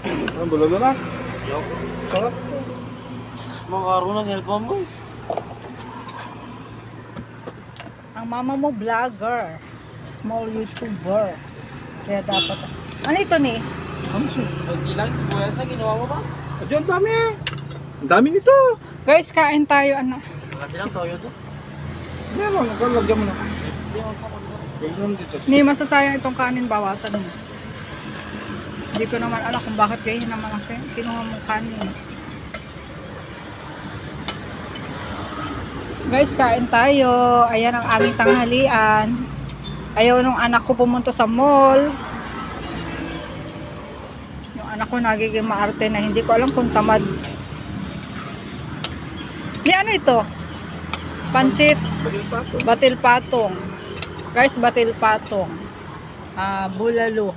Ang bulalo na. Yoko. Sarap. Makaro na cellphone mo. Ang mama mo vlogger. Small YouTuber. Kaya dapat... Ano ito ni? Ano siya? Hindi lang, sibuyas na ginawa mo ba? Adyo, ang dami. Ang dami nito. Guys, kain tayo. Ano? Kasi lang toyo to. Meron, naglalagyan mo na. Ganyan dito. Hindi masasayang itong kanin. Bawasan mo. Hindi ko naman alam kung bakit ganyan naman ang kinuha mong kanin. Guys, kain tayo. Ayan ang aming tanghalian. Ayaw nung anak ko pumunta sa mall. Yung anak ko nagiging maarte na hindi ko alam kung tamad. Di ano ito? Pansit. Batil patong. Guys, batil patong. Bulalo.